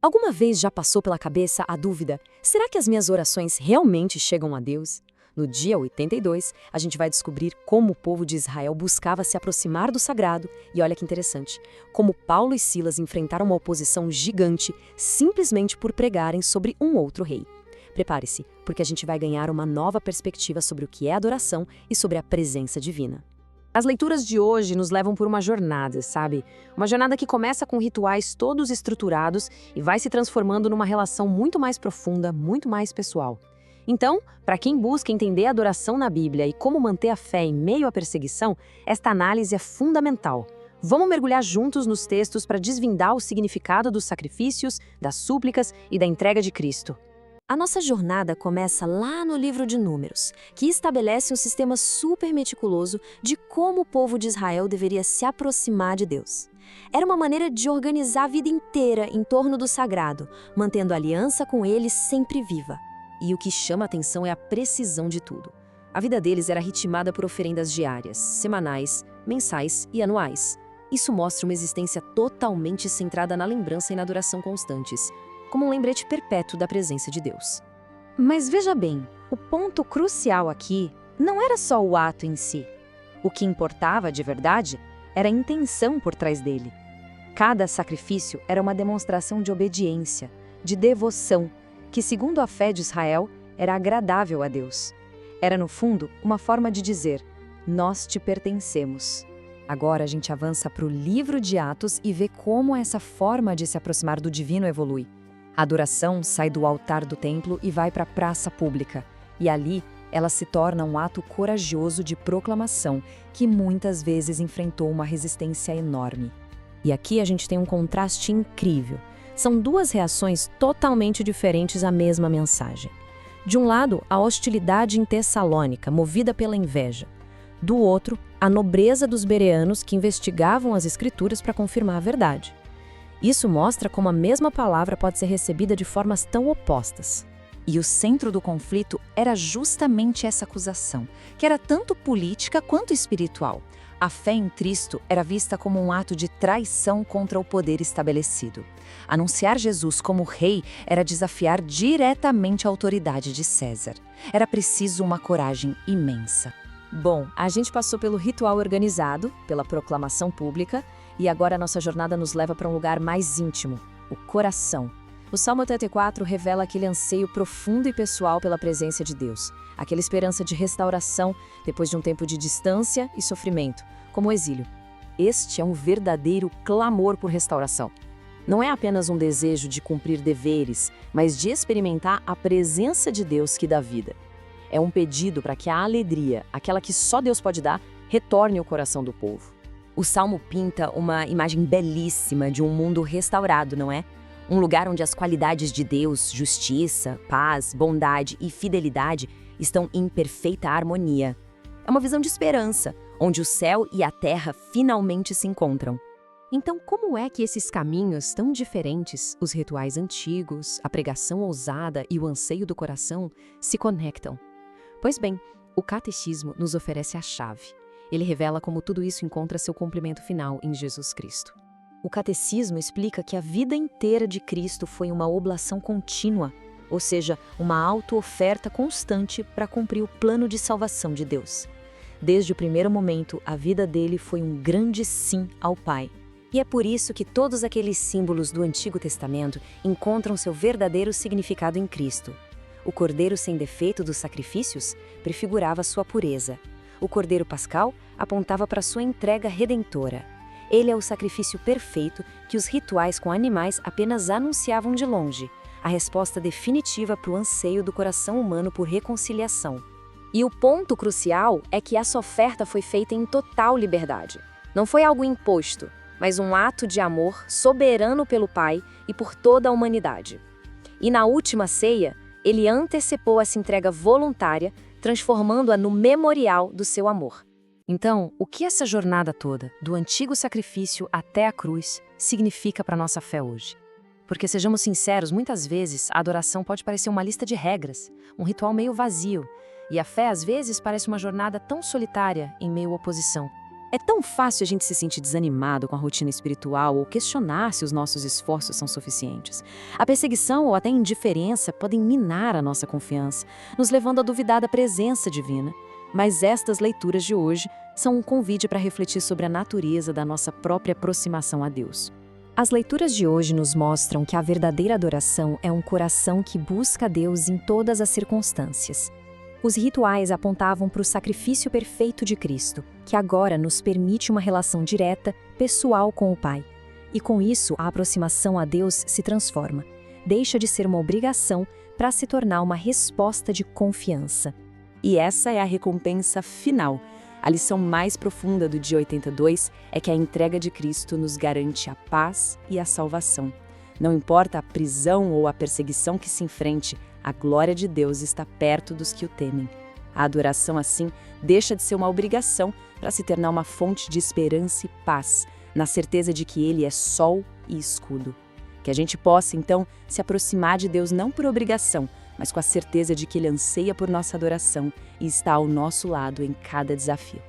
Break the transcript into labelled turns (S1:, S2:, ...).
S1: Alguma vez já passou pela cabeça a dúvida: será que as minhas orações realmente chegam a Deus? No dia 82, a gente vai descobrir como o povo de Israel buscava se aproximar do sagrado e olha que interessante, como Paulo e Silas enfrentaram uma oposição gigante simplesmente por pregarem sobre um outro rei. Prepare-se, porque a gente vai ganhar uma nova perspectiva sobre o que é adoração e sobre a presença divina.
S2: As leituras de hoje nos levam por uma jornada, sabe? Uma jornada que começa com rituais todos estruturados e vai se transformando numa relação muito mais profunda, muito mais pessoal. Então, para quem busca entender a adoração na Bíblia e como manter a fé em meio à perseguição, esta análise é fundamental. Vamos mergulhar juntos nos textos para desvendar o significado dos sacrifícios, das súplicas e da entrega de Cristo.
S1: A nossa jornada começa lá no livro de Números, que estabelece um sistema super meticuloso de como o povo de Israel deveria se aproximar de Deus. Era uma maneira de organizar a vida inteira em torno do sagrado, mantendo a aliança com ele sempre viva. E o que chama a atenção é a precisão de tudo. A vida deles era ritmada por oferendas diárias, semanais, mensais e anuais. Isso mostra uma existência totalmente centrada na lembrança e na adoração constantes, como um lembrete perpétuo da presença de Deus.
S3: Mas veja bem, o ponto crucial aqui não era só o ato em si. O que importava de verdade era a intenção por trás dele. Cada sacrifício era uma demonstração de obediência, de devoção, que, segundo a fé de Israel, era agradável a Deus. Era, no fundo, uma forma de dizer: nós te pertencemos.
S1: Agora a gente avança para o livro de Atos e vê como essa forma de se aproximar do divino evolui. A adoração sai do altar do templo e vai para a praça pública, e ali ela se torna um ato corajoso de proclamação que muitas vezes enfrentou uma resistência enorme. E aqui a gente tem um contraste incrível. São duas reações totalmente diferentes à mesma mensagem. De um lado, a hostilidade em Tessalônica, movida pela inveja. Do outro, a nobreza dos bereanos que investigavam as escrituras para confirmar a verdade. Isso mostra como a mesma palavra pode ser recebida de formas tão opostas.
S3: E o centro do conflito era justamente essa acusação, que era tanto política quanto espiritual. A fé em Cristo era vista como um ato de traição contra o poder estabelecido. Anunciar Jesus como rei era desafiar diretamente a autoridade de César. Era preciso uma coragem imensa.
S1: Bom, a gente passou pelo ritual organizado, pela proclamação pública, e agora a nossa jornada nos leva para um lugar mais íntimo, o coração. O Salmo 84 revela aquele anseio profundo e pessoal pela presença de Deus, aquela esperança de restauração depois de um tempo de distância e sofrimento, como o exílio. Este é um verdadeiro clamor por restauração. Não é apenas um desejo de cumprir deveres, mas de experimentar a presença de Deus que dá vida. É um pedido para que a alegria, aquela que só Deus pode dar, retorne ao coração do povo. O Salmo pinta uma imagem belíssima de um mundo restaurado, não é? Um lugar onde as qualidades de Deus, justiça, paz, bondade e fidelidade estão em perfeita harmonia. É uma visão de esperança, onde o céu e a terra finalmente se encontram. Então, como é que esses caminhos tão diferentes, os rituais antigos, a pregação ousada e o anseio do coração, se conectam? Pois bem, o Catecismo nos oferece a chave. Ele revela como tudo isso encontra seu cumprimento final em Jesus Cristo. O Catecismo explica que a vida inteira de Cristo foi uma oblação contínua, ou seja, uma auto-oferta constante para cumprir o plano de salvação de Deus. Desde o primeiro momento, a vida dele foi um grande sim ao Pai. E é por isso que todos aqueles símbolos do Antigo Testamento encontram seu verdadeiro significado em Cristo. O cordeiro sem defeito dos sacrifícios prefigurava sua pureza. O cordeiro pascal apontava para sua entrega redentora. Ele é o sacrifício perfeito que os rituais com animais apenas anunciavam de longe, a resposta definitiva para o anseio do coração humano por reconciliação. E o ponto crucial é que essa oferta foi feita em total liberdade. Não foi algo imposto, mas um ato de amor soberano pelo Pai e por toda a humanidade. E na última ceia, ele antecipou essa entrega voluntária, transformando-a no memorial do seu amor. Então, o que essa jornada toda, do antigo sacrifício até a cruz, significa para a nossa fé hoje? Porque, sejamos sinceros, muitas vezes a adoração pode parecer uma lista de regras, um ritual meio vazio, e a fé às vezes parece uma jornada tão solitária em meio à oposição.
S3: É tão fácil a gente se sentir desanimado com a rotina espiritual ou questionar se os nossos esforços são suficientes. A perseguição ou até a indiferença podem minar a nossa confiança, nos levando a duvidar da presença divina. Mas estas leituras de hoje são um convite para refletir sobre a natureza da nossa própria aproximação a Deus.
S1: As leituras de hoje nos mostram que a verdadeira adoração é um coração que busca Deus em todas as circunstâncias. Os rituais apontavam para o sacrifício perfeito de Cristo, que agora nos permite uma relação direta, pessoal com o Pai. E com isso, a aproximação a Deus se transforma. Deixa de ser uma obrigação para se tornar uma resposta de confiança.
S3: E essa é a recompensa final. A lição mais profunda do dia 82 é que a entrega de Cristo nos garante a paz e a salvação. Não importa a prisão ou a perseguição que se enfrente, a glória de Deus está perto dos que o temem. A adoração, assim, deixa de ser uma obrigação para se tornar uma fonte de esperança e paz, na certeza de que Ele é sol e escudo. Que a gente possa, então, se aproximar de Deus não por obrigação, mas com a certeza de que Ele anseia por nossa adoração e está ao nosso lado em cada desafio.